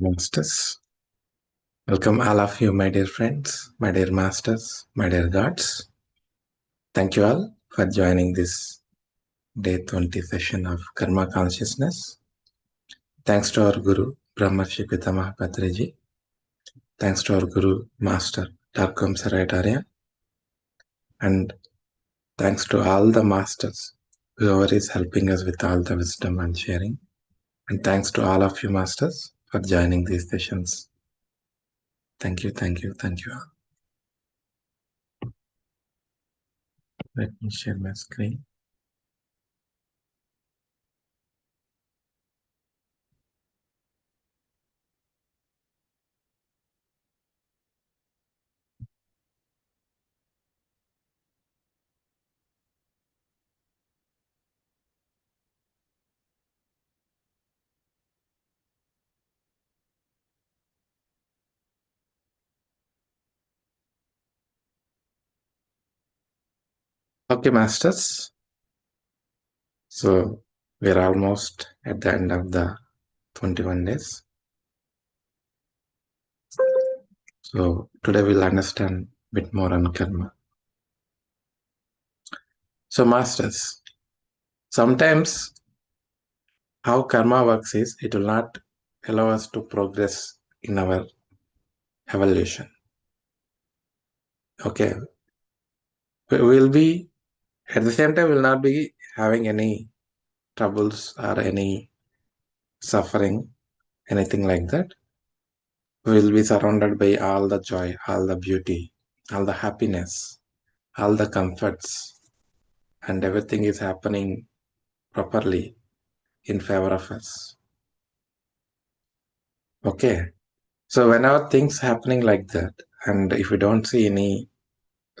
Masters. Welcome all of you, my dear friends, my dear masters, my dear gods. Thank you all for joining this day 20 session of Karma Consciousness. Thanks to our Guru, Brahmarshi Pitamaha Patriji. Thanks to our Guru, Master Darkom Saraitarya. And thanks to all the masters, whoever is helping us with all the wisdom and sharing. And thanks to all of you, masters, for joining these sessions. Thank you, thank you, thank you all. Let me share my screen. Okay, masters. So we're almost at the end of the 21 days. So today we'll understand a bit more on karma. So masters, sometimes how karma works is it will not allow us to progress in our evolution. Okay. We will be, at the same time, we'll not be having any troubles or any suffering, anything like that. We will be surrounded by all the joy, all the beauty, all the happiness, all the comforts, and everything is happening properly in favor of us. Okay. So whenever things happening like that, and if we don't see any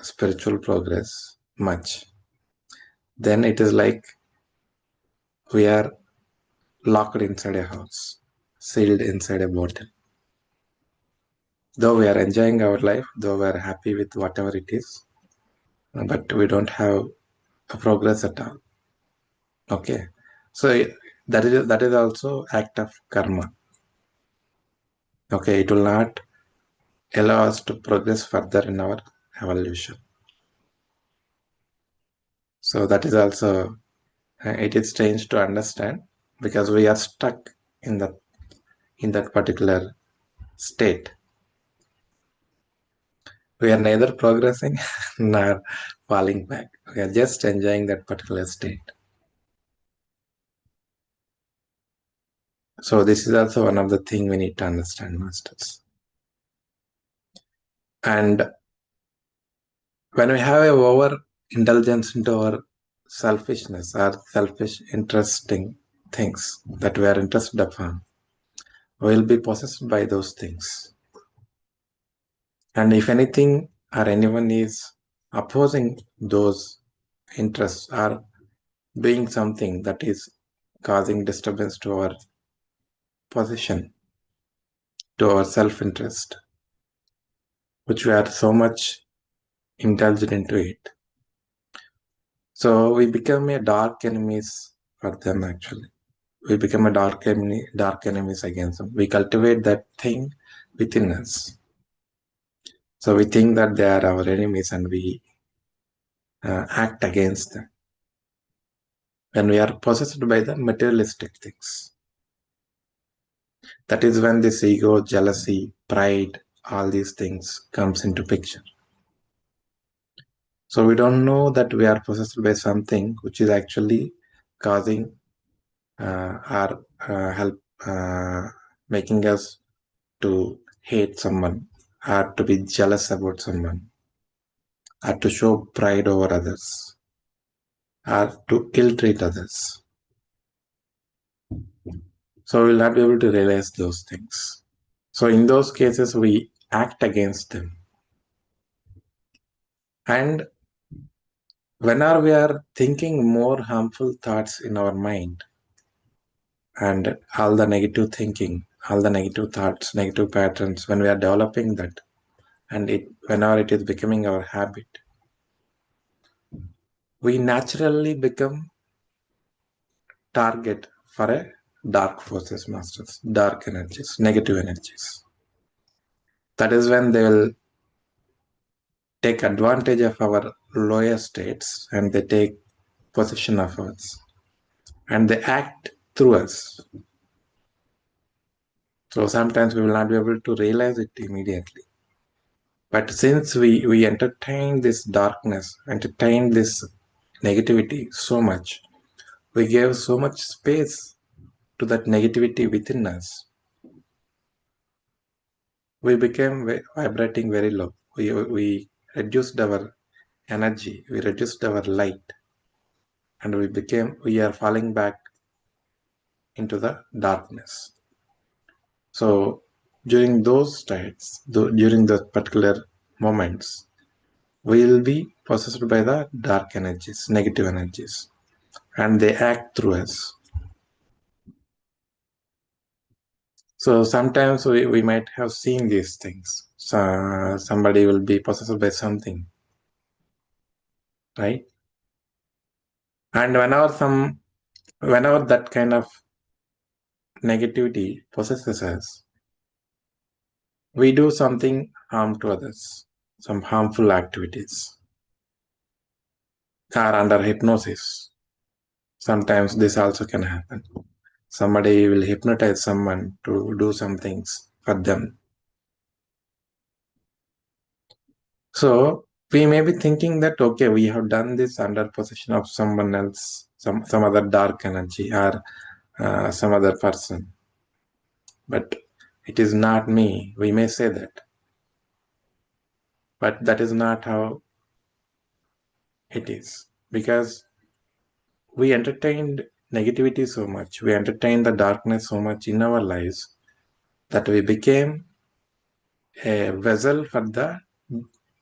spiritual progress much, then it is like we are locked inside a house, sealed inside a bottle. Though we are enjoying our life, though we are happy with whatever it is, but we don't have a progress at all. Okay. So that is also act of karma. Okay, it will not allow us to progress further in our evolution. So that is also, it is strange to understand because we are stuck in that particular state. We are neither progressing nor falling back. We are just enjoying that particular state. So this is also one of the things we need to understand, masters. And when we have a over-indulgence into our selfishness or selfish interesting things that we are interested upon, we will be possessed by those things. And if anything or anyone is opposing those interests or doing something that is causing disturbance to our position, to our self-interest, which we are so much indulged into it. So we become a dark enemies for them actually. We become a dark enemies against them. We cultivate that thing within us. So we think that they are our enemies and we act against them. When we are possessed by the materialistic things. That is when this ego, jealousy, pride, all these things comes into picture. So we don't know that we are possessed by something which is actually causing or making us to hate someone or to be jealous about someone or to show pride over others or to ill-treat others. So we'll not be able to realize those things. So in those cases, we act against them. And whenever we are thinking more harmful thoughts in our mind and all the negative thinking, all the negative thoughts, negative patterns, when we are developing that, and whenever it is becoming our habit, we naturally become target for a dark forces, masters, dark energies, negative energies. That is when they will take advantage of our lower states and they take possession of us and they act through us. So sometimes we will not be able to realize it immediately. But since we entertain this darkness, entertain this negativity so much, we gave so much space to that negativity within us, we became vibrating very low. We reduced our energy, we reduced our light, and we are falling back into the darkness. So during those states, during those particular moments, we will be possessed by the dark energies, negative energies, and they act through us. So sometimes we might have seen these things. So somebody will be possessed by something, right? And whenever that kind of negativity possesses us, we do something harm to others, some harmful activities, or under hypnosis. Sometimes this also can happen. Somebody will hypnotize someone to do some things for them. So we may be thinking that, okay, we have done this under possession of someone else, some other dark energy or some other person. But it is not me. We may say that. But that is not how it is. Because we entertained negativity so much, we entertained the darkness so much in our lives that we became a vessel for the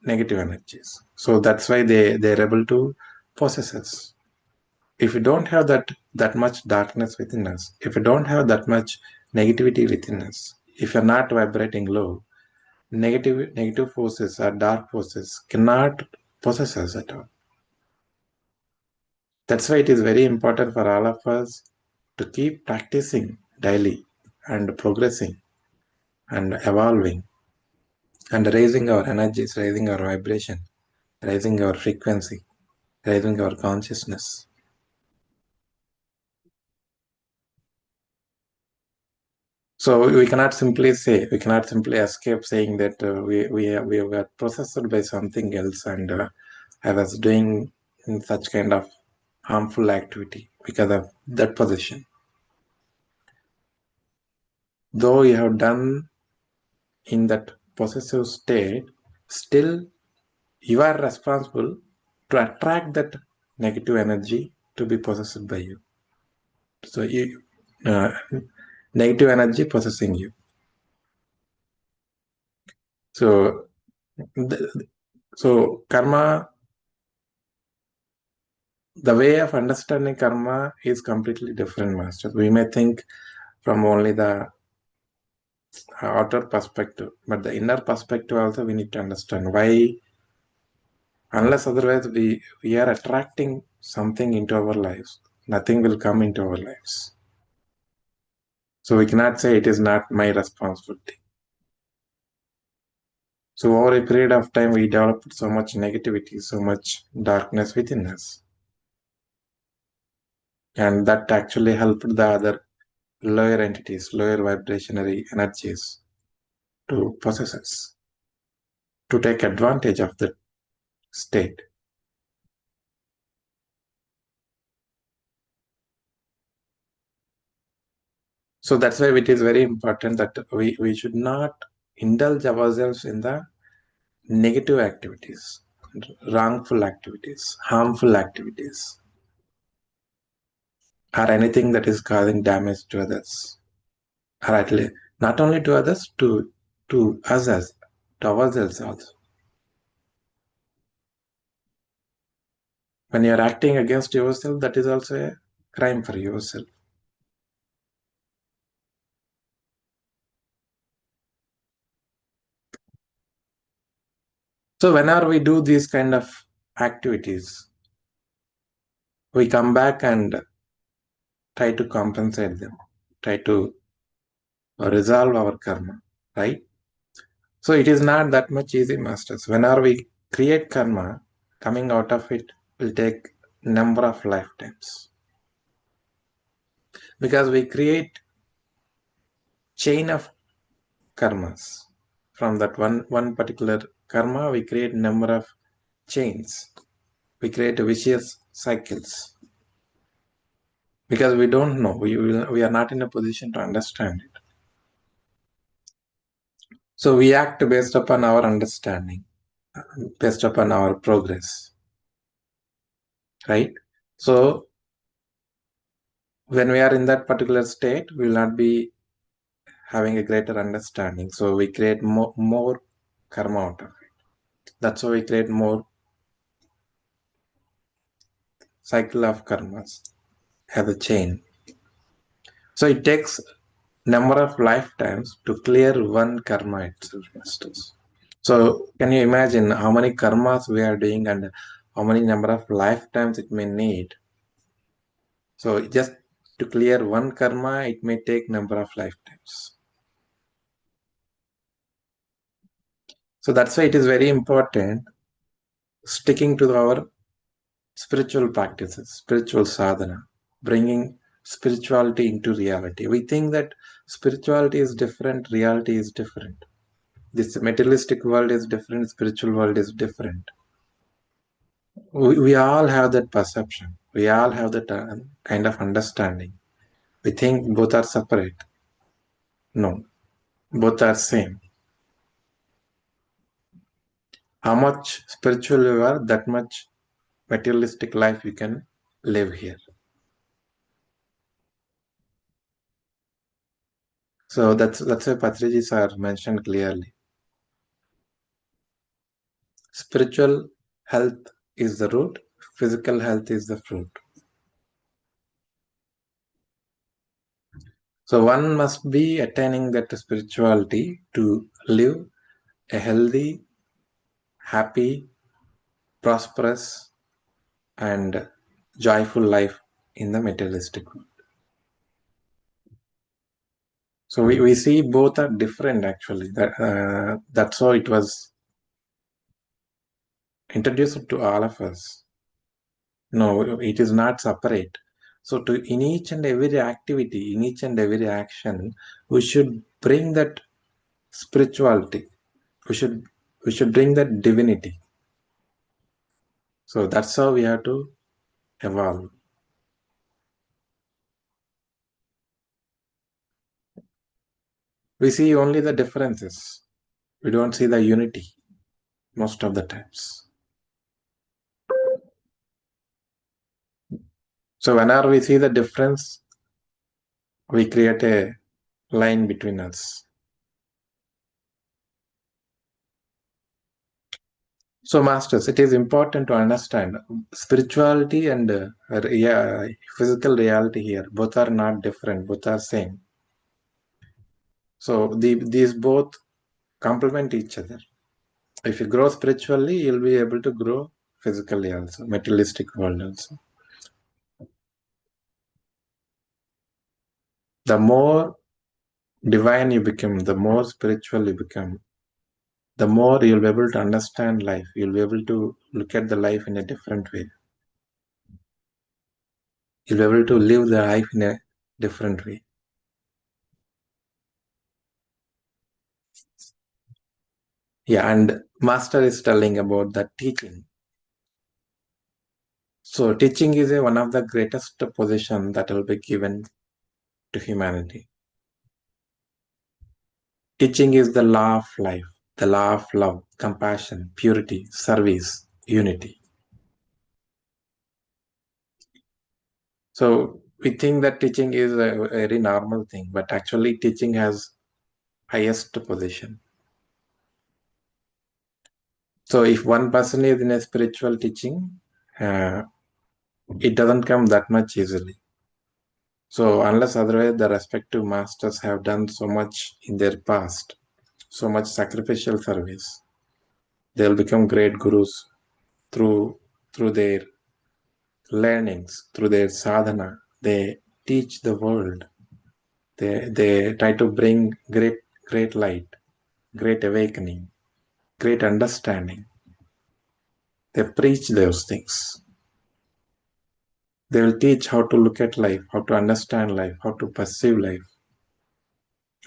negative energies. So that's why they're able to possess us. If we don't have that much darkness within us, if we don't have that much negativity within us, if you're not vibrating low, negative forces or dark forces cannot possess us at all. That's why it is very important for all of us to keep practicing daily and progressing and evolving and raising our energies, raising our vibration, raising our frequency, raising our consciousness. So we cannot simply escape saying that we were processed by something else and I was doing such kind of harmful activity because of that position. Though you have done in that possessive state, still you are responsible to attract that negative energy to be possessed by you. So negative energy possessing you. So karma, the way of understanding karma is completely different, Master. We may think from only the outer perspective, but the inner perspective also we need to understand why. Unless otherwise we are attracting something into our lives, nothing will come into our lives. So we cannot say it is not my responsibility. So over a period of time, we developed so much negativity, so much darkness within us. And that actually helped the other lower entities, lower vibrationary energies to possess us, to take advantage of that state. So that's why it is very important that we should not indulge ourselves in the negative activities, wrongful activities, harmful activities, or anything that is causing damage to others, or at least not only to others, to us as to ourselves also. When you are acting against yourself, that is also a crime for yourself. So whenever we do these kind of activities, we come back and try to compensate them. try to resolve our karma, right? So it is not that much easy, masters. Whenever we create karma, coming out of it will take number of lifetimes. Because we create chain of karmas. From that one particular karma, we create number of chains. We create vicious cycles. Because we don't know. We are not in a position to understand it. So we act based upon our understanding, based upon our progress, right? So when we are in that particular state, we will not be having a greater understanding. So we create more karma out of it. That's why we create more cycle of karmas as a chain. So it takes number of lifetimes to clear one karma itself, masters. So can you imagine how many karmas we are doing and how many number of lifetimes it may need? So just to clear one karma, it may take number of lifetimes. So that's why it is very important sticking to our spiritual practices, spiritual sadhana, bringing spirituality into reality. We think that spirituality is different, reality is different. This materialistic world is different, spiritual world is different. We all have that perception. We all have that kind of understanding. We think both are separate. No, both are same. How much spiritual you are, that much materialistic life you can live here. So that's why Patrijis are mentioned clearly. Spiritual health is the root, physical health is the fruit. So one must be attaining that spirituality to live a healthy, happy, prosperous, and joyful life in the materialistic world. So we see both are different actually. That's how it was introduced to all of us. No, it is not separate. So in each and every activity, in each and every action, we should bring that spirituality. We should bring that divinity. So that's how we have to evolve. We see only the differences. We don't see the unity most of the times. So whenever we see the difference, we create a line between us. So masters, it is important to understand spirituality and physical reality here. Both are not different, both are same. So these both complement each other. If you grow spiritually, you'll be able to grow physically also, materialistic world also. The more divine you become, the more spiritual you become, the more you'll be able to understand life. You'll be able to look at the life in a different way. You'll be able to live the life in a different way. Yeah, and Master is telling about the teaching. So teaching is one of the greatest position that will be given to humanity. Teaching is the law of life, the law of love, compassion, purity, service, unity. So we think that teaching is a very normal thing, but actually teaching has highest position. So if one person is in a spiritual teaching, it doesn't come that much easily. So unless otherwise the respective masters have done so much in their past, so much sacrificial service, they'll become great gurus through their learnings, through their sadhana. They teach the world. They try to bring great light, great awakening, great understanding. They preach those things. They will teach how to look at life, how to understand life, how to perceive life,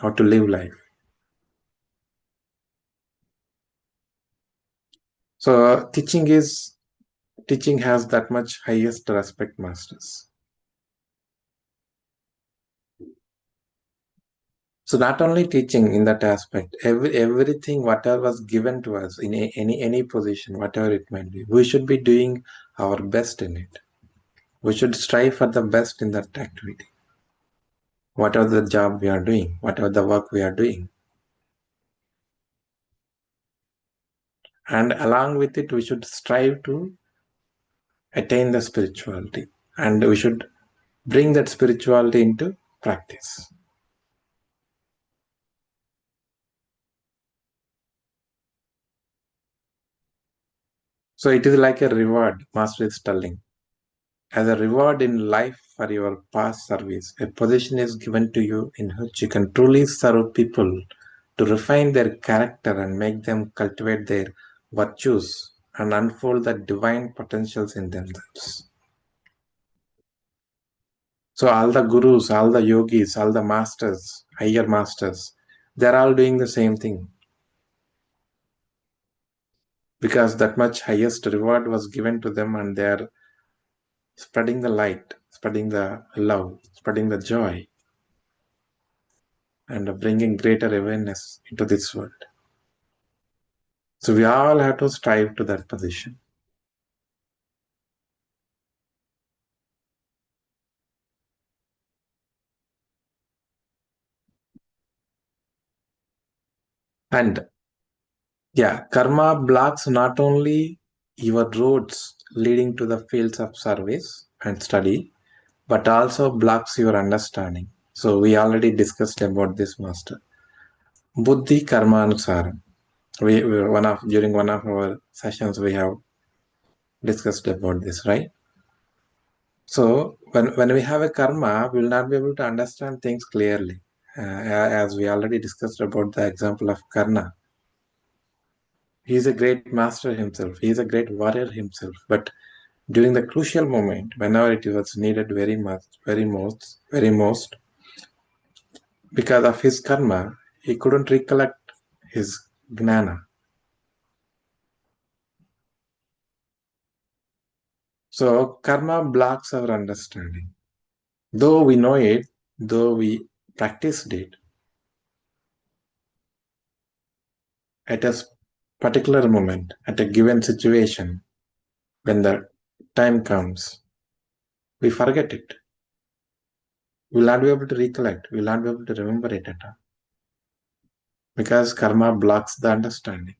how to live life. So teaching has that much highest respect, masters. So not only teaching in that aspect, everything, whatever was given to us in any position, whatever it might be, we should be doing our best in it. We should strive for the best in that activity. Whatever the job we are doing, whatever the work we are doing. And along with it, we should strive to attain the spirituality. And we should bring that spirituality into practice. So it is like a reward, Master is telling. As a reward in life for your past service, a position is given to you in which you can truly serve people to refine their character and make them cultivate their virtues and unfold the divine potentials in themselves. So all the gurus, all the yogis, all the masters, higher masters, they're all doing the same thing. Because that much highest reward was given to them and they're spreading the light, spreading the love, spreading the joy, and bringing greater awareness into this world. So we all have to strive to that position. And yeah, karma blocks not only your roads leading to the fields of service and study, but also blocks your understanding. So we already discussed about this, master. Buddhi karma anusaram. During one of our sessions we have discussed about this, right? So when we have a karma, we will not be able to understand things clearly. As we already discussed about the example of Karna. He is a great master himself. He is a great warrior himself. But during the crucial moment, whenever it was needed very most, because of his karma, he couldn't recollect his gnana. So karma blocks our understanding. Though we know it, though we practiced it, at a particular moment, at a given situation, when the time comes, we forget it. We will not be able to recollect. We will not be able to remember it at all. Because karma blocks the understanding.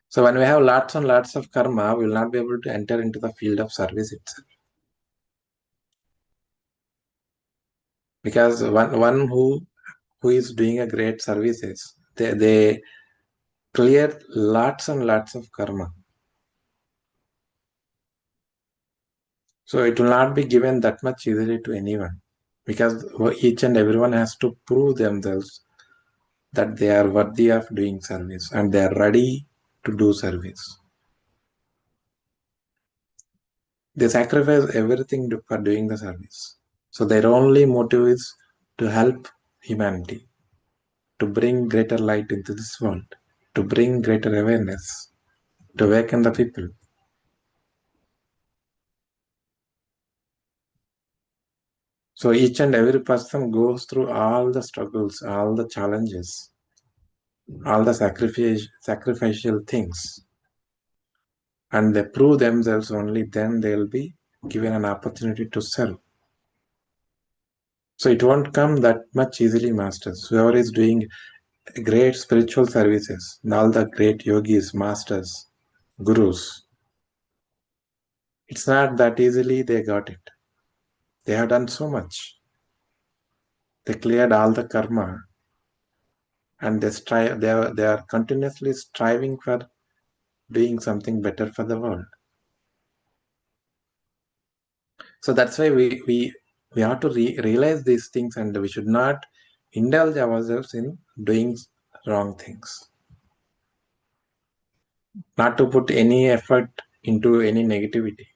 So when we have lots and lots of karma, we will not be able to enter into the field of service itself. Because one who is doing a great services, they clear lots and lots of karma. So it will not be given that much easily to anyone. Because each and everyone has to prove themselves that they are worthy of doing service and they are ready to do service. They sacrifice everything for doing the service. So their only motive is to help humanity, to bring greater light into this world, to bring greater awareness, to awaken the people. So each and every person goes through all the struggles, all the challenges, all the sacrificial things, and they prove themselves only then they'll be given an opportunity to serve. So it won't come that much easily, masters. Whoever is doing great spiritual services, all the great yogis, masters, gurus, it's not that easily they got it. They have done so much. They cleared all the karma and they are continuously striving for doing something better for the world. So that's why we We have to realize these things, and we should not indulge ourselves in doing wrong things. Not to put any effort into any negativity.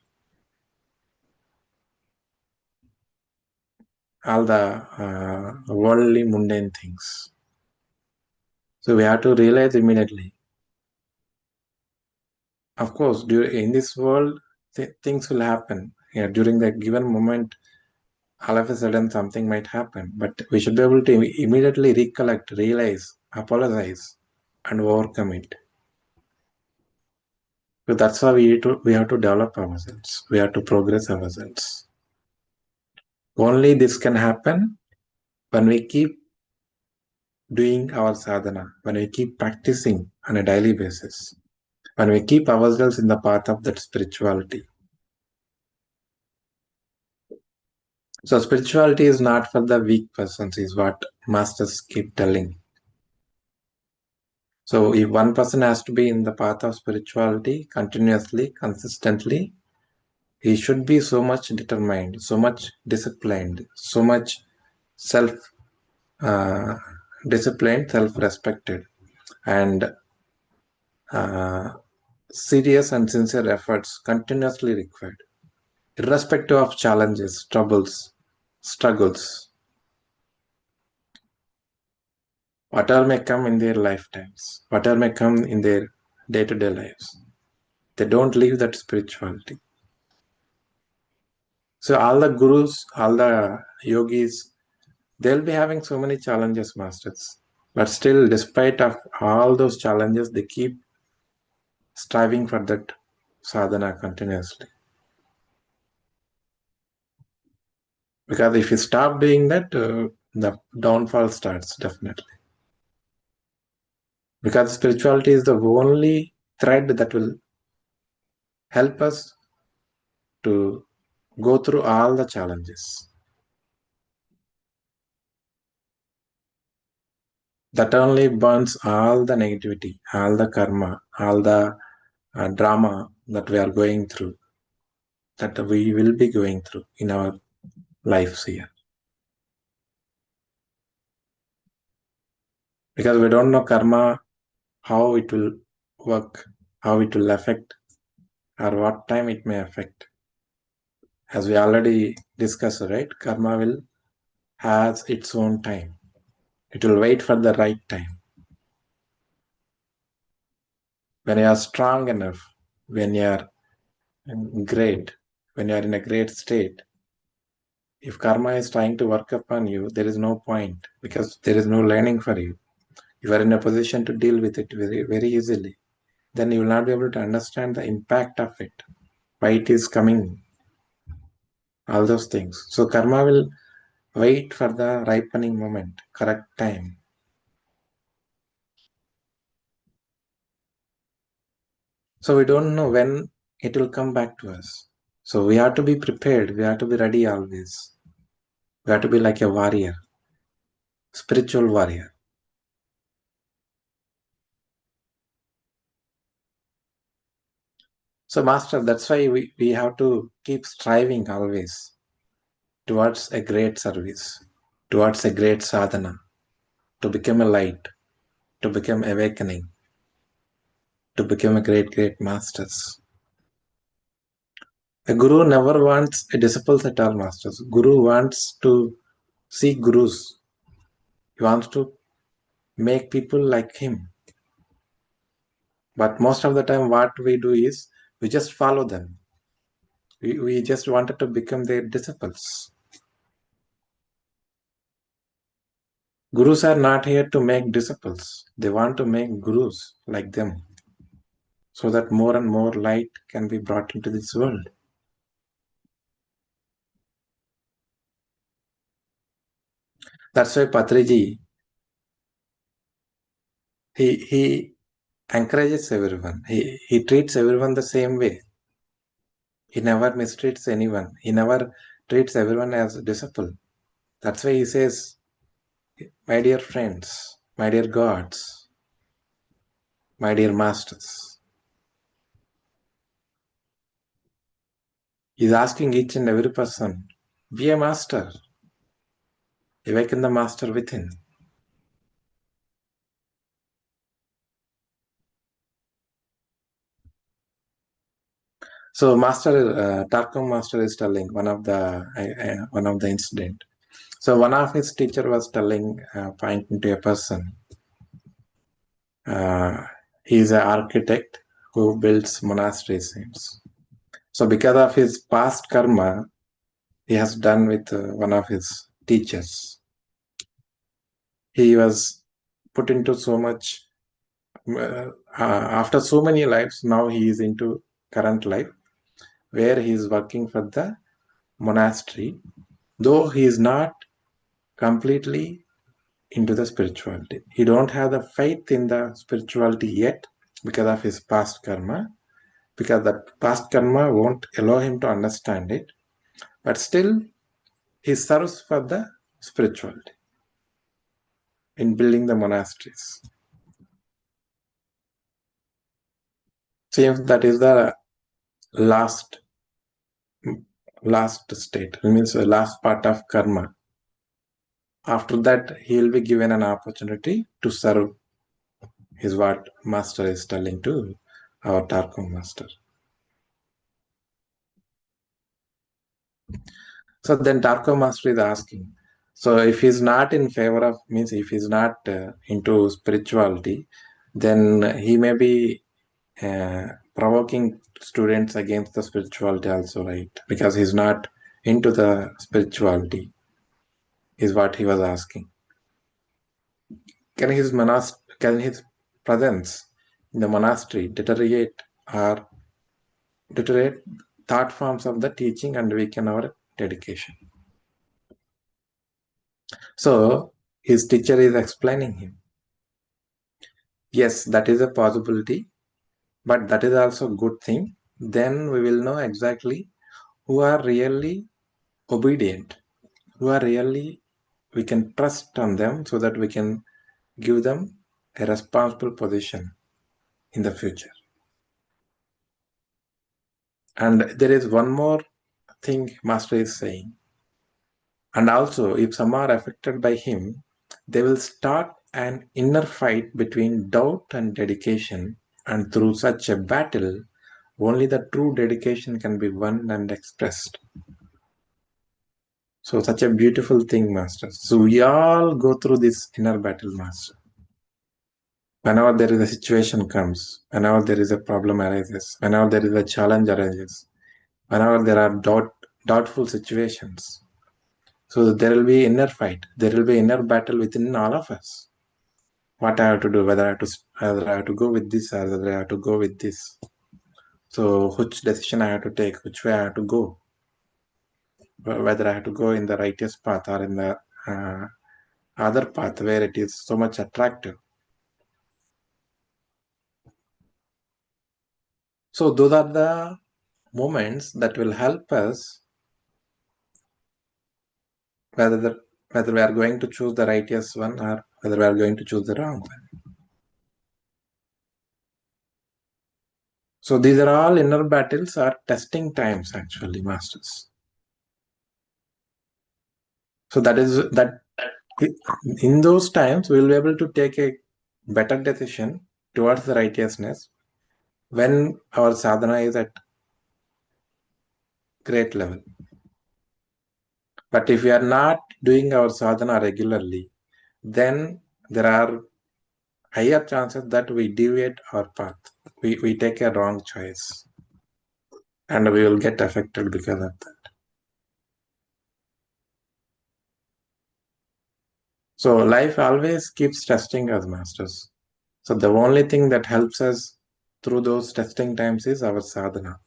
All the worldly mundane things. So we have to realize immediately. Of course, in this world, things will happen. Yeah, during the given moment, all of a sudden something might happen. But we should be able to immediately recollect, realize, apologize, and overcome it. So that's why we have to develop ourselves. We have to progress ourselves. Only this can happen when we keep doing our sadhana, when we keep practicing on a daily basis, when we keep ourselves in the path of that spirituality. So spirituality is not for the weak persons, is what masters keep telling. So if one person has to be in the path of spirituality continuously, consistently, he should be so much determined, so much disciplined, so much self disciplined, self-respected, and serious and sincere efforts continuously required, irrespective of challenges, troubles, struggles, whatever may come in their lifetimes, whatever may come in their day-to-day lives. They don't leave that spirituality. So all the gurus, all the yogis, they'll be having so many challenges, masters. But still, despite of all those challenges, they keep striving for that sadhana continuously. Because if you stop doing that, the downfall starts definitely. Because spirituality is the only thread that will help us to go through all the challenges. That only burns all the negativity, all the karma, all the drama that we are going through, that we will be going through in our lives here. Because we don't know karma, how it will work, how it will affect, or what time it may affect. As we already discussed, right? Karma will has its own time. It will wait for the right time. When you are strong enough, when you are great, when you are in a great state, if karma is trying to work upon you, there is no point because there is no learning for you. You are in a position to deal with it very, very easily. Then you will not be able to understand the impact of it, why it is coming, all those things. So karma will wait for the ripening moment, correct time. So we don't know when it will come back to us. So we have to be prepared. We have to be ready always. We have to be like a warrior, spiritual warrior. So master, that's why we have to keep striving always towards a great service, towards a great sadhana, to become a light, to become awakening, to become a great masters. A guru never wants a disciple at all, masters. Guru wants to see gurus. He wants to make people like him. But most of the time, what we do is we just follow them. We just wanted to become their disciples. Gurus are not here to make disciples. They want to make gurus like them so that more and more light can be brought into this world. That's why Patriji, he encourages everyone. He treats everyone the same way. He never mistreats anyone. He never treats everyone as a disciple. That's why he says, my dear friends, my dear gods, my dear masters. He's asking each and every person, Be a master. Awaken the master within. So Tarkam master is telling one of the incident. So one of his teacher was telling, pointing to a person. He is an architect who builds monasteries. So because of his past karma, he has done with one of his teachers. He was put into so much. After so many lives, now he is into current life, where he is working for the monastery, though he is not completely into the spirituality. He don't have the faith in the spirituality yet because of his past karma, because that past karma won't allow him to understand it. But still, he serves for the spirituality in building the monasteries. Seems that is the last state, it means the last part of karma. After that, he will be given an opportunity to serve, is what master is telling to our Tarkam master. So then Tarkam master is asking, so if he's not in favor of, means if he's not into spirituality, then he may be provoking students against the spirituality also, right? Because he's not into the spirituality, is what he was asking. Can his presence in the monastery deteriorate thought forms of the teaching and weaken our dedication? So his teacher is explaining him. Yes, that is a possibility, but that is also a good thing. Then we will know exactly who are really obedient, who are really, we can trust on them so that we can give them a responsible position in the future. And there is one more thing Master is saying. And also, if some are affected by him, they will start an inner fight between doubt and dedication. And through such a battle, only the true dedication can be won and expressed. So, such a beautiful thing, Master. So, we all go through this inner battle, Master. Whenever there is a situation comes, whenever there is a problem arises, whenever there is a challenge arises, whenever there are doubtful situations, so there will be inner fight. There will be inner battle within all of us. What I have to do, whether I have to go with this or whether I have to go with this. So which decision I have to take, which way I have to go, whether I have to go in the righteous path or in the other path where it is so much attractive. So those are the moments that will help us whether we are going to choose the righteous one or whether we are going to choose the wrong one. So these are all inner battles or testing times, actually, masters. So that is that in those times we will be able to take a better decision towards the righteousness when our sadhana is at great level. But if we are not doing our sadhana regularly, then there are higher chances that we deviate our path. We take a wrong choice and we will get affected because of that. So life always keeps testing us, masters. So the only thing that helps us through those testing times is our sadhana.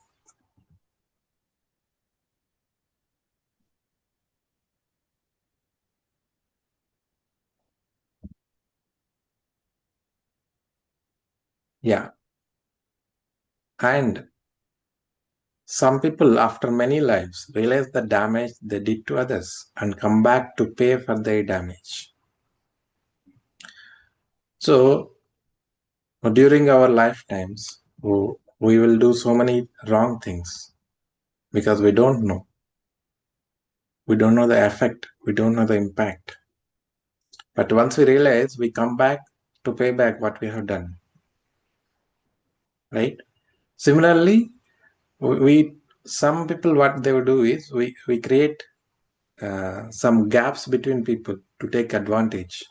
Yeah. And some people, after many lives, realize the damage they did to others and come back to pay for their damage. So during our lifetimes, we will do so many wrong things because we don't know. We don't know the effect. We don't know the impact. But once we realize, we come back to pay back what we have done. Right? Similarly, some people, what they will do is we create some gaps between people to take advantage,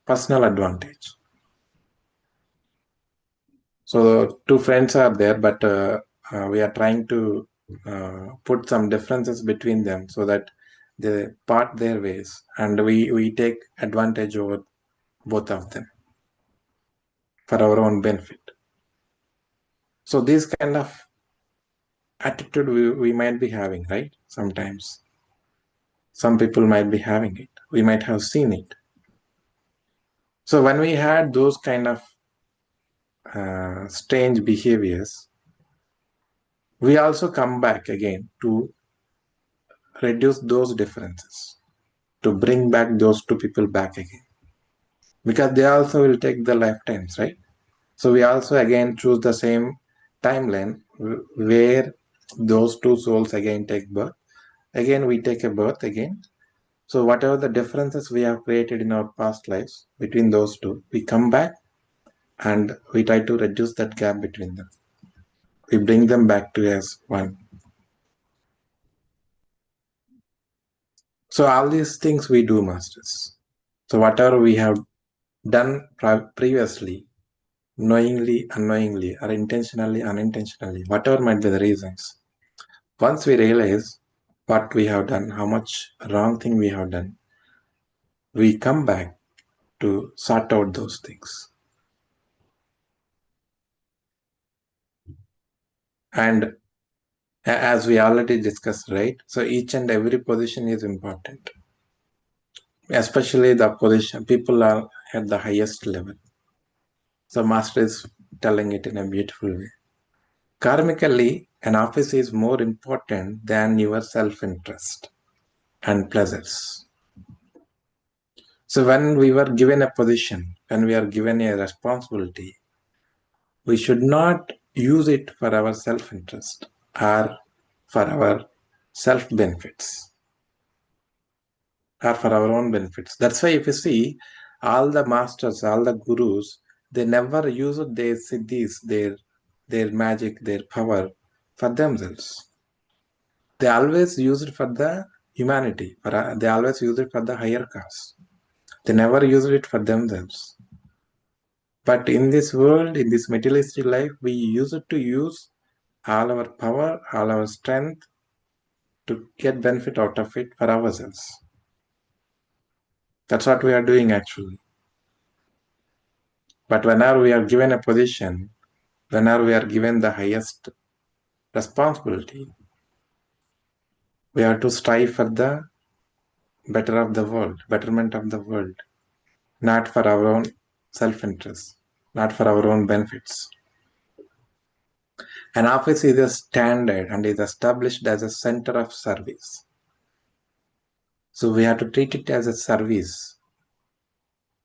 personal advantage. So two friends are there, but we are trying to put some differences between them so that they part their ways, and we take advantage over both of them for our own benefit. So this kind of attitude we might be having, right? Sometimes some people might be having it. We might have seen it. So when we had those kind of strange behaviors, we also come back again to reduce those differences, to bring back those two people back again, because they also will take the lifetimes, right? So we also again choose the same timeline where those two souls again take birth. Again, we take a birth again. So whatever the differences we have created in our past lives between those two, we come back and we try to reduce that gap between them. We bring them back to as one. So all these things we do, masters. So whatever we have done previously, knowingly, unknowingly, or intentionally, unintentionally, whatever might be the reasons, once we realize what we have done, how much wrong thing we have done, we come back to sort out those things. And as we already discussed, right? So each and every position is important, especially the position people are at the highest level. So Master is telling it in a beautiful way. Karmically, an office is more important than your self-interest and pleasures. So when we were given a position, when we are given a responsibility, we should not use it for our self-interest or for our self-benefits or for our own benefits. That's why if you see all the masters, all the gurus, they never use their siddhis, their magic, their power for themselves. They always use it for the humanity. They always use it for the higher cause. They never use it for themselves. But in this world, in this materialistic life, we use it to use all our power, all our strength to get benefit out of it for ourselves. That's what we are doing actually. But whenever we are given a position, whenever we are given the highest responsibility, we have to strive for the better of the world, betterment of the world, not for our own self-interest, not for our own benefits. An office is a standard and is established as a center of service. So we have to treat it as a service,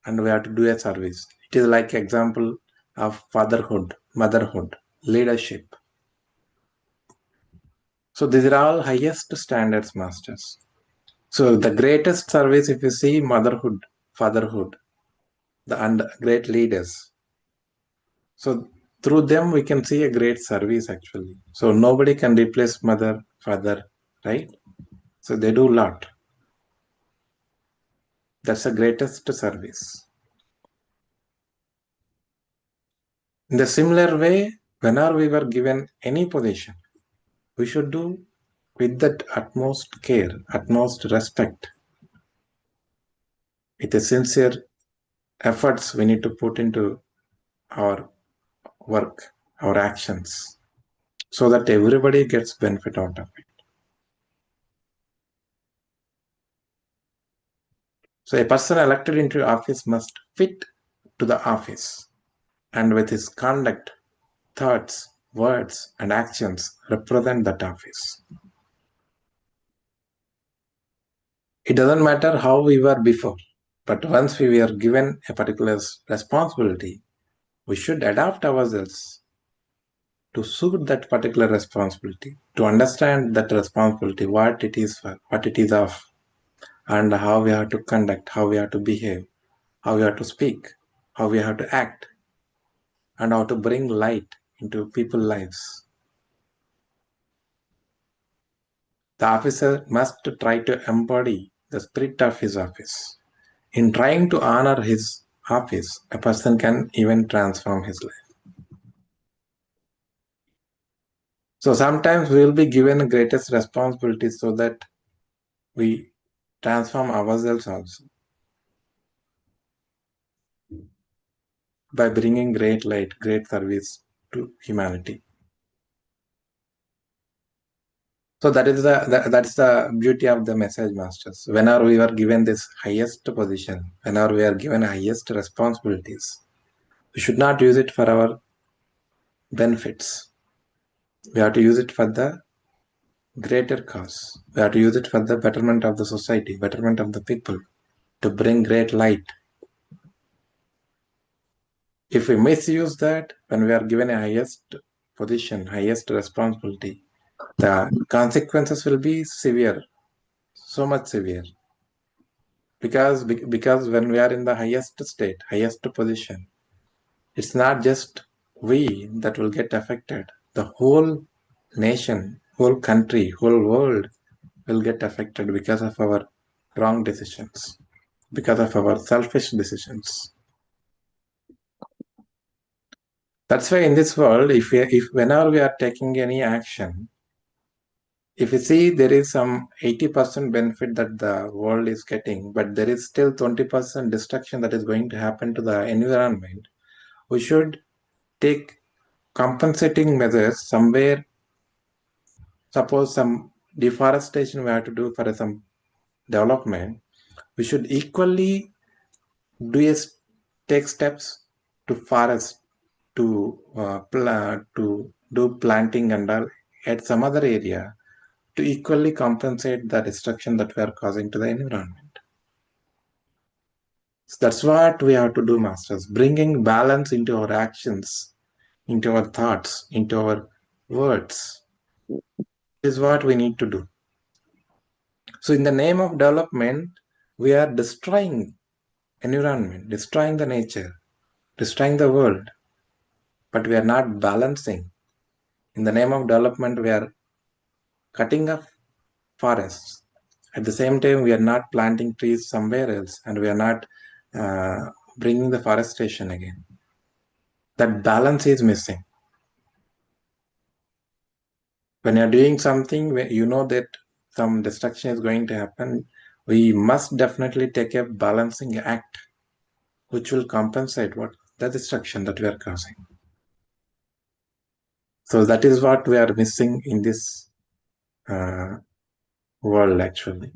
and we have to do a service. It is like example of fatherhood, motherhood, leadership. So these are all highest standards, masters. So the greatest service, if you see motherhood, fatherhood, and great leaders. So through them, we can see a great service actually. So nobody can replace mother, father, right? So they do a lot. That's the greatest service. In the similar way, whenever we were given any position, we should do with that utmost care, utmost respect, with the sincere efforts we need to put into our work, our actions, so that everybody gets benefit out of it. So a person elected into office must fit to the office, and with his conduct, thoughts, words, and actions represent that office. It doesn't matter how we were before, but once we were given a particular responsibility, we should adapt ourselves to suit that particular responsibility, to understand that responsibility, what it is for, what it is of, and how we have to conduct, how we have to behave, how we have to speak, how we have to act, and how to bring light into people's lives. The officer must try to embody the spirit of his office. In trying to honor his office, a person can even transform his life. So sometimes we will be given the greatest responsibility so that we transform ourselves also by bringing great light, great service to humanity. So that's the beauty of the message masters. Whenever we are given this highest position, whenever we are given highest responsibilities, we should not use it for our benefits. We have to use it for the greater cause. We have to use it for the betterment of the society, betterment of the people, to bring great light. If we misuse that, when we are given a highest position, highest responsibility, the consequences will be severe, so much severe. Because when we are in the highest state, highest position, it's not just we that will get affected. The whole nation, whole country, whole world will get affected because of our wrong decisions, because of our selfish decisions. That's why in this world, if whenever we are taking any action, if you see there is some 80% benefit that the world is getting, but there is still 20% destruction that is going to happen to the environment, we should take compensating measures somewhere. Suppose some deforestation we have to do for some development, we should equally take steps to forest, to do planting and all at some other area to equally compensate the destruction that we are causing to the environment. So that's what we have to do, masters, bringing balance into our actions, into our thoughts, into our words is what we need to do. So in the name of development, we are destroying environment, destroying the nature, destroying the world, but we are not balancing. In the name of development, we are cutting off forests. At the same time, we are not planting trees somewhere else, and we are not bringing the forestation again. That balance is missing. When you're doing something, you know that some destruction is going to happen, we must definitely take a balancing act which will compensate what the destruction that we are causing. So that is what we are missing in this world, actually.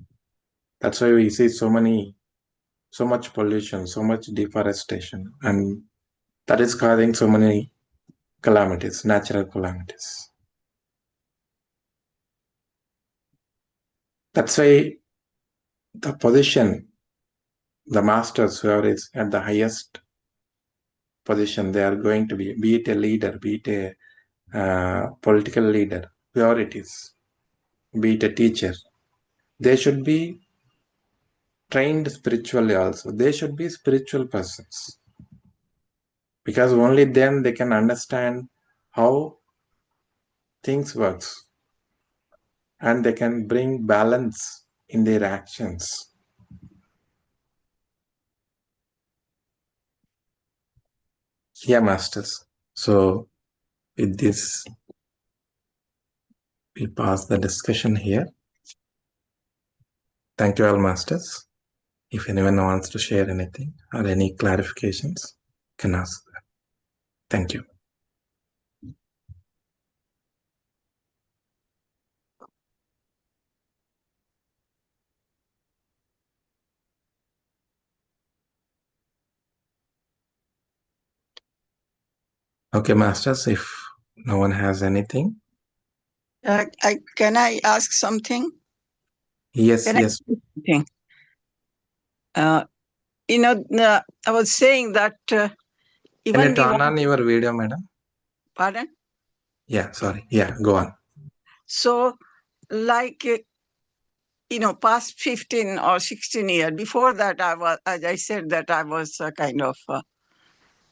That's why we see so much pollution, so much deforestation, and that is causing so many calamities, natural calamities. That's why the position, the masters, whoever is at the highest position, they are going to be it a leader, be it a political leader, whoever it is, be it a teacher, they should be trained spiritually also. They should be spiritual persons, because only then they can understand how things works and they can bring balance in their actions. Yeah, masters. So with this, we pass the discussion here. Thank you all, masters. If anyone wants to share anything or any clarifications, can ask them. Thank you. Okay, masters, if no one has anything. Can I ask something? Yes, yes. I was saying that can you turn on your video, madam? Pardon? Yeah, sorry. Yeah, go on. So, like, past 15 or 16 years, before that, I was, as I said, that I was kind of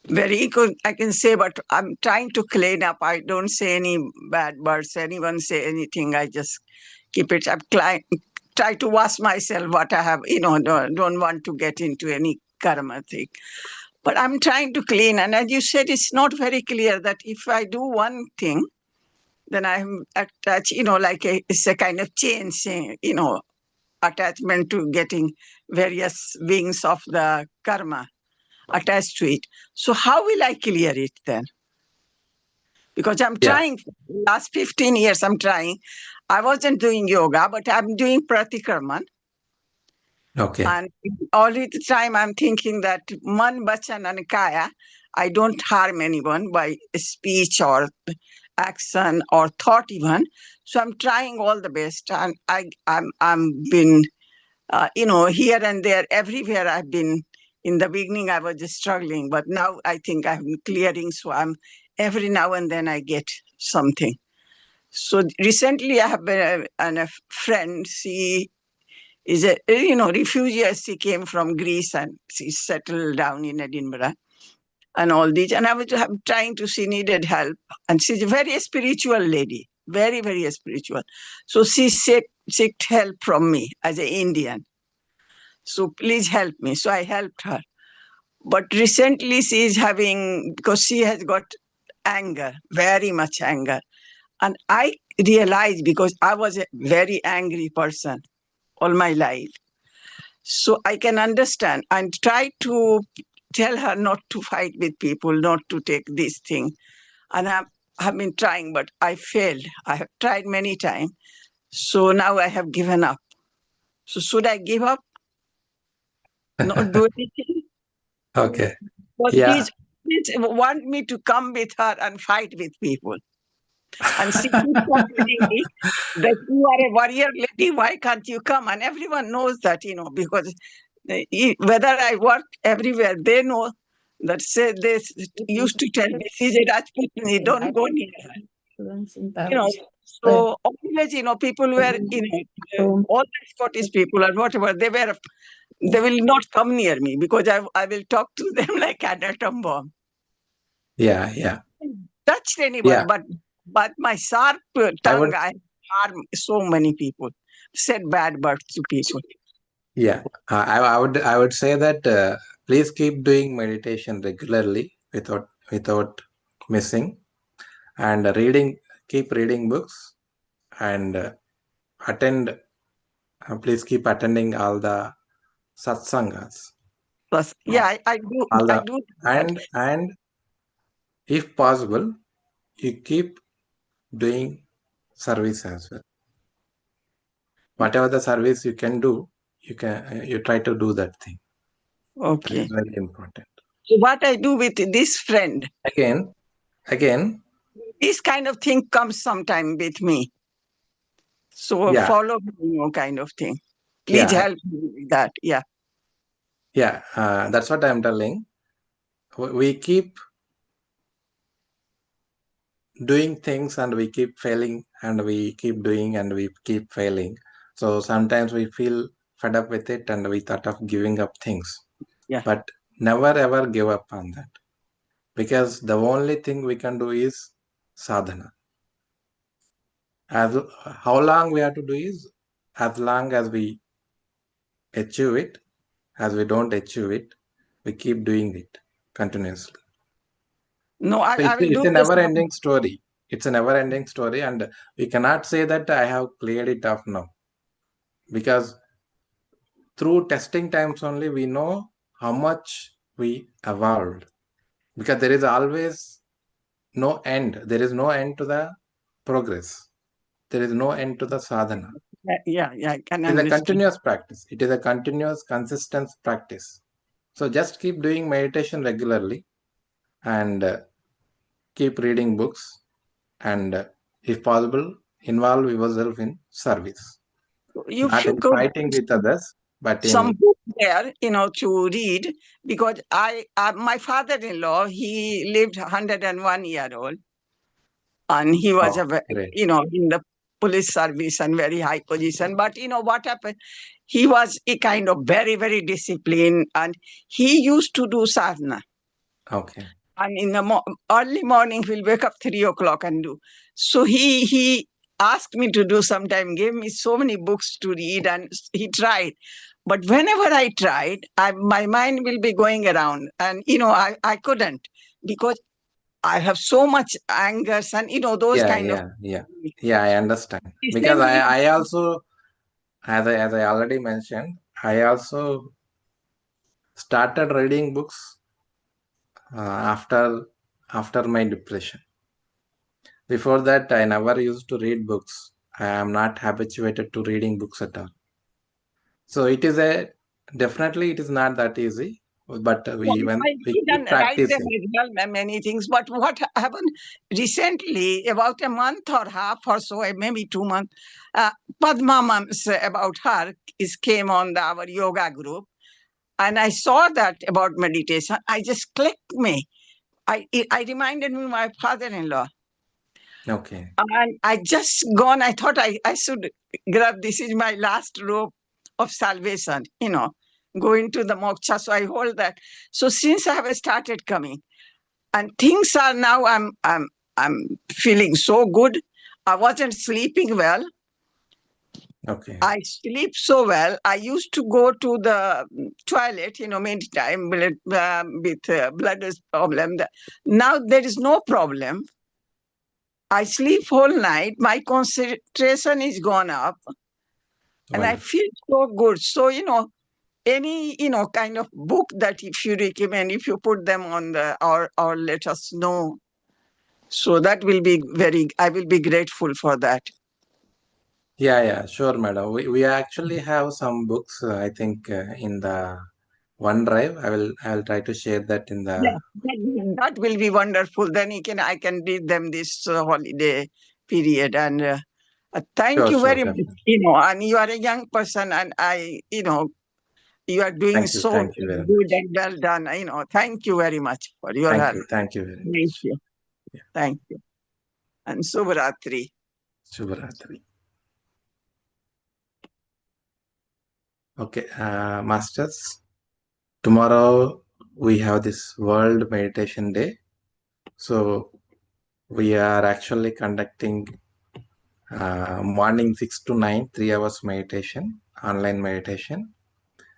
very good, I can say, but I'm trying to clean up. I don't say any bad words. Anyone say anything, I just keep it. Try to wash myself what I have, don't want to get into any karma thing. But I'm trying to clean. And as you said, it's not very clear that if I do one thing, then I'm attached, it's a kind of chain, attachment to getting various wings of the karma attached to it. So how will I clear it then? Because I'm Yeah. trying, last 15 years I'm trying. I wasn't doing yoga, but I'm doing pratikraman. Okay. And all the time I'm thinking that man, bachan, and kaya, I don't harm anyone by speech or action or thought even. So I'm trying all the best. And I'm been, here and there, everywhere I've been. In the beginning, I was just struggling, but now I think I'm clearing. So I'm every now and then I get something. So recently, I have been a friend. She is a refugee. She came from Greece and she settled down in Edinburgh and all these. And I was trying to. She needed help, and she's a very spiritual lady, very very spiritual. So she seeked help from me as an Indian. So please help me. So I helped her. But recently she is having, because she has got anger, very much anger. And I realized, because I was a very angry person all my life. So I can understand and try to tell her not to fight with people, not to take this thing. And have been trying, but I failed. I have tried many times. So now I have given up. So should I give up? Not do anything? Okay. But Yeah. these want me to come with her and fight with people. And she keeps on telling me that you are a warrior lady, why can't you come? And everyone knows that, because whether I work everywhere, they know that say they used to tell me, she's a Rajputini, don't go near her. So always, people were, all the Scottish people or whatever, they will not come near me because I will talk to them like an atom bomb. Yeah. Yeah. Touched anyone, Yeah. but my sharp I tongue, would. I harm so many people, said bad words to people. Yeah. I would say that please keep doing meditation regularly without missing, and reading. Keep reading books, and attend. Please keep attending all the satsangas. Plus, yeah, I do, All I the do that. and if possible, you keep doing service as well. Whatever the service you can do, you try to do that thing. That Okay. is very important. So what I do with this friend, Again, this kind of thing comes sometime with me. So yeah, follow me, kind of thing. Please yeah, help me with that. Yeah. yeah. That's what I'm telling. We keep doing things and we keep failing, and we keep doing and we keep failing. So sometimes we feel fed up with it and we thought of giving up things. Yeah. But never ever give up on that, because the only thing we can do is sadhana. As how long we have to do is, as long as we achieve it. As we don't achieve it, we keep doing it continuously. No, So I will it's do a this. never ending story. It's a never ending story, and we cannot say that I have cleared it off now, because through testing times only we know how much we evolved, because there is always no end. There is no end to the progress. There is no end to the sadhana. Yeah, I can It is a understand. continuous practice. It is a continuous, consistent practice. So just keep doing meditation regularly, and keep reading books, and if possible, involve yourself in service. If Not you in could fighting with others, but some in. book there, to read, because my father-in-law, he lived 101 year old. and he was Great. in the police service and very high position. But what happened? He was a kind of very, very disciplined, and he used to do sadhana. Okay. And in the early morning, he'll wake up 3 o'clock and do. So he asked me to do sometime, gave me so many books to read, and he tried. But whenever I tried, my mind will be going around, and I couldn't, because I have so much angers and those kind of. Yeah, I understand. Because Recently, I also, as I already mentioned, I also started reading books after my depression. Before that, I never used to read books. I am not habituated to reading books at all. So it is definitely it is not that easy, but I we did keep and write them practicing. as well, many things. But what happened recently, about a month or half or so, maybe 2 months, Padma Mams, about her, came on our yoga group. And I saw that about meditation. I just clicked me. I reminded me my father-in-law. Okay. And I just gone, I thought I should grab, this is my last rope of salvation, go into the moksha. So I hold that. So since I have started coming, and things are now, I'm feeling so good. I wasn't sleeping well. Okay. I sleep so well. I used to go to the toilet, many time with blood problem. Now there is no problem. I sleep whole night. My concentration is gone up, and I Wonderful. feel so good. So any kind of book that if you recommend, if you put them on or let us know. So that will be I will be grateful for that. Yeah, sure, madam. We actually have some books. I think in the OneDrive. I will try to share that in the. Yeah, that will be wonderful. Then I can read them this holiday period. And thank Sure, you sure, very much. definitely. And you are a young person, and you are doing so Thank you very good much. and well done. Thank you very much for your help. Thank you very Thank much. you. Yeah. Thank you. And Subhratri. Shubhratri. Okay, masters. Tomorrow we have this World Meditation Day. So we are actually conducting morning 6 to 9, 3 hours meditation, online meditation.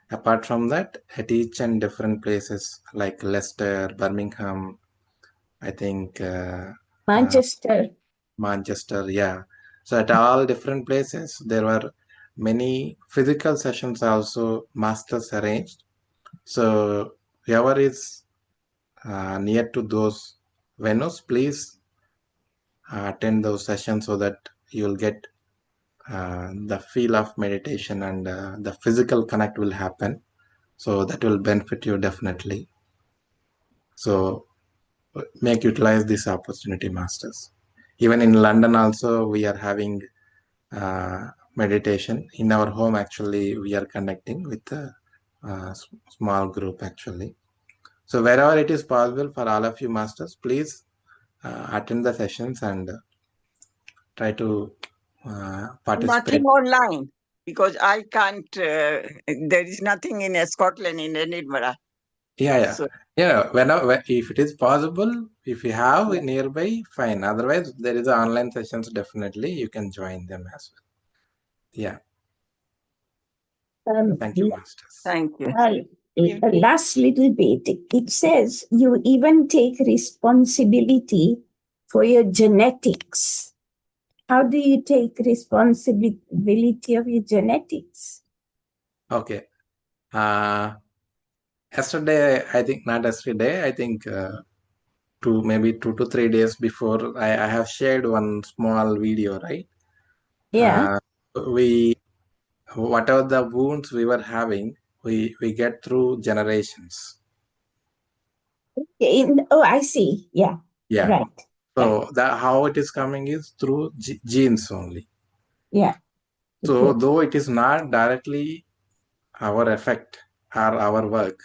Apart from that, at each and different places like Leicester, Birmingham, I think Manchester. Manchester, yeah. So at all different places, there were many physical sessions also masters arranged. So whoever is near to those venues, please attend those sessions so that you will get the feel of meditation and the physical connect will happen. So that will benefit you definitely. So make utilize this opportunity, masters. Even in London also, we are having meditation in our home. Actually, we are connecting with a small group actually. So wherever it is possible for all of you masters, please attend the sessions and try to Nothing participate. online, because I can't, there is nothing in Scotland, in Edinburgh. Yeah. So, Whenever, if it is possible, if you have yeah. nearby, fine. Otherwise, there is online sessions. Definitely, you can join them as well. Yeah. Thank you, masters. Thank you. The last little bit, it says you even take responsibility for your genetics. How do you take responsibility of your genetics? Okay. Yesterday, I think not yesterday. I think maybe 2 to 3 days before, I have shared one small video, right? Yeah. Whatever the wounds we were having, we get through generations. I see. Yeah. Yeah. Right. So how it is coming is through genes only. Yeah. So though it is not directly our effect or our work,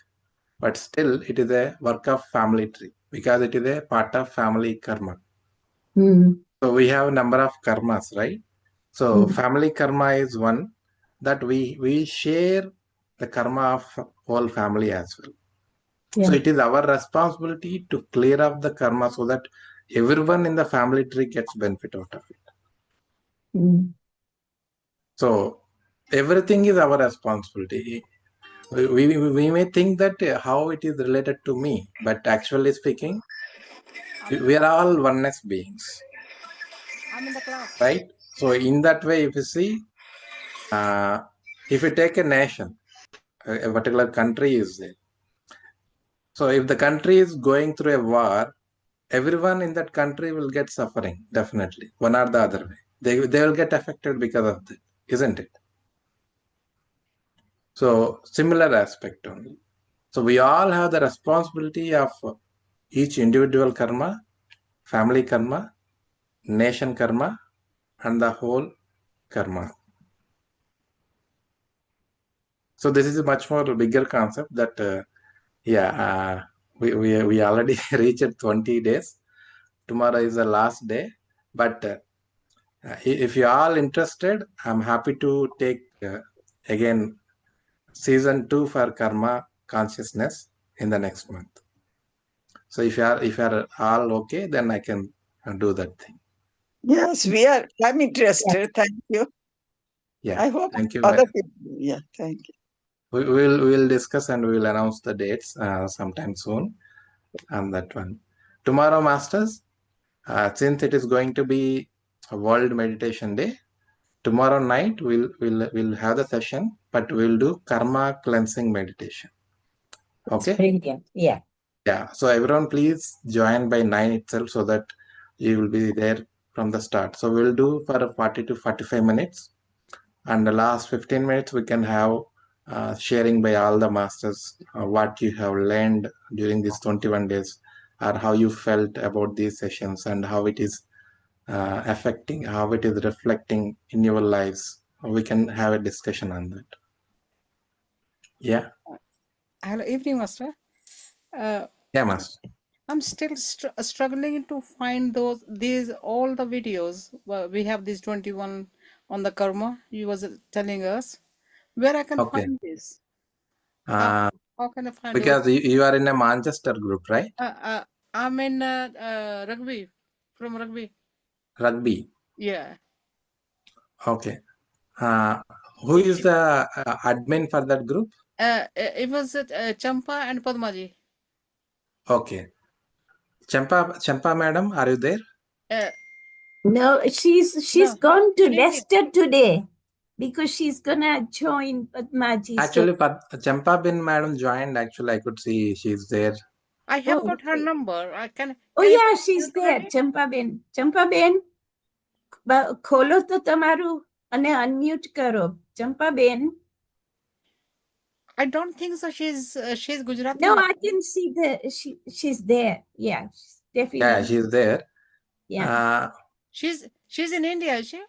but still it is a work of family tree because it is a part of family karma. Mm. So we have a number of karmas, right? So family karma is one that we share the karma of whole family as well. So it is our responsibility to clear up the karma so that everyone in the family tree gets benefit out of it. So everything is our responsibility. We may think that how it is related to me, but actually speaking, we are all oneness beings. I'm in the class. Right? So in that way, if you see, if you take a nation, a particular country is there. So if the country is going through a war, everyone in that country will get suffering, definitely, one or the other way. They will get affected because of that, isn't it? So similar aspect only. So we all have the responsibility of each individual karma, family karma, nation karma, and the whole karma. So this is a much more bigger concept that, we already reached 20 days. Tomorrow is the last day. But if you are all interested, I'm happy to take again season 2 for karma consciousness in the next month. So if you are all okay, then I can do that thing. Yes, I'm interested. Thank you. Yeah. I hope Thank you. other people. Yeah, thank you. We will discuss and we will announce the dates sometime soon on that one. Tomorrow, masters, since it is going to be a World Meditation Day, tomorrow night we'll have the session, but we'll do karma cleansing meditation. Okay. Brilliant. Yeah. Yeah. So everyone, please join by 9 itself so that you will be there from the start. So we'll do for 40 to 45 minutes, and the last 15 minutes we can have sharing by all the masters what you have learned during these 21 days, or how you felt about these sessions and how it is affecting, how it is reflecting in your lives. We can have a discussion on that. Yeah. Hello, evening, Master. Yeah, master. I'm still struggling to find all the videos. Well, we have these 21 on the karma you was telling us. Where I can Okay. find this? Uh, How can I find because you are in a Manchester group, right? I'm in rugby, from rugby. Rugby. Yeah. Okay. Who is the admin for that group? It was Champa and Padmaji. Okay. Champa madam, are you there? No, she's No, gone to in India. Leicester today because she's gonna join Padmaji. Actually, Champa bin madam joined. Actually, I could see she's there. I have got her number. I can. Oh yeah, she's there. Champa Ben, ખોલો તો તમારું અને unmute કરો. Champa Ben. I don't think so. She's Gujarati. No, I can see she's there. Yeah, definitely. Yeah, she's there. Yeah. She's in India, is she?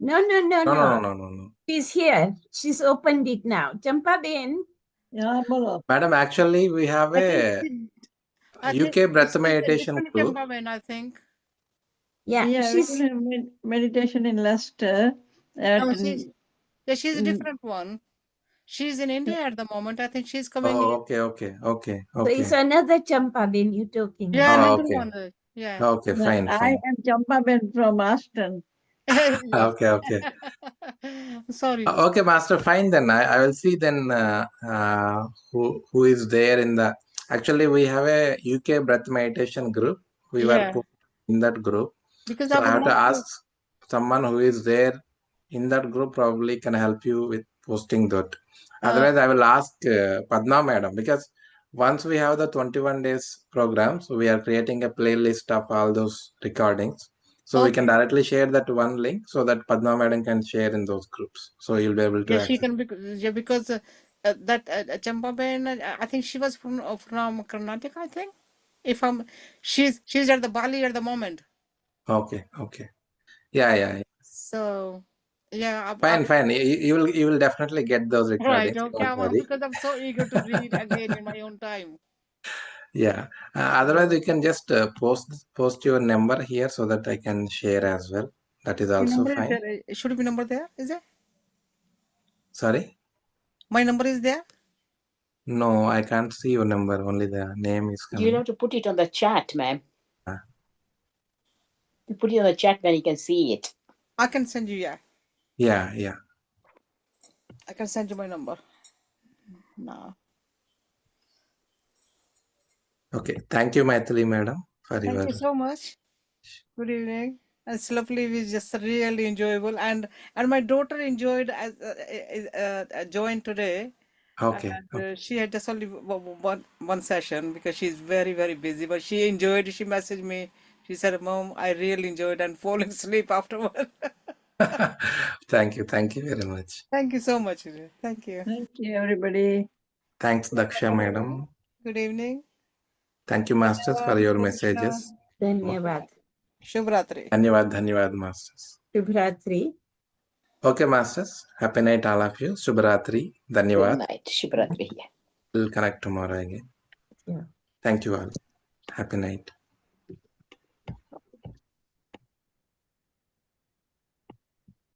No. No. She's here. She's opened it now. Champa Ben. Yeah, Madam, actually, we have a UK breath meditation group. I think. Yeah, she's meditation in Leicester. She's a different one. She's in India at the moment. I think she's coming. Oh, okay. So it's another Champa Ben you're talking about. Yeah, another okay. one. Yeah. Okay, fine. I am Champa Ben from Aston. Okay. Sorry. Okay, master, fine then. I will see then who is there in the. Actually, we have a UK breath meditation group. We were put in that group. Because so I have to ask someone who is there in that group, probably can help you with posting that. Otherwise, I will ask Padma madam, because once we have the 21 days programs, we are creating a playlist of all those recordings. So we can directly share that one link so that Padma madam can share in those groups. So you'll be able to access. She can because that Champa Ben, I think she was from Karnataka, I think. She's at the Bali at the moment. Okay. Yeah. So yeah. Fine. You will definitely get those recordings. Right. Okay. Because I'm so eager to read again in my own time. Yeah. Otherwise, you can just post your number here so that I can share as well. That is My also number is fine. there. Should be number there? Is it? Sorry? My number is there? No, I can't see your number. Only the name is coming. You'll have to put it on the chat, ma'am. Ah. You put it on the chat, then you can see it. I can send you, yeah. Yeah, yeah. I can send you my number. No. Okay. Thank you, Maithili madam, for Thank your... you so much. Good evening. It's lovely. It was just really enjoyable, and my daughter enjoyed as joined today. Okay. And she had just only one session because she's very busy, but she enjoyed. She messaged me. She said, "Mom, I really enjoyed and falling asleep afterward." Thank you. Thank you very much. Thank you so much. Thank you. Thank you, everybody. Thanks, Daksha madam. Good evening. Thank you, masters, for your messages. Dhanyavad. Shubhratri. Dhanyavad, masters. Shubhratri. Okay, masters. Happy night, all of you. Shubhratri. Good Dhanyavad. night. Shubhratri. We'll connect tomorrow again. Yeah. Thank you all. Happy night.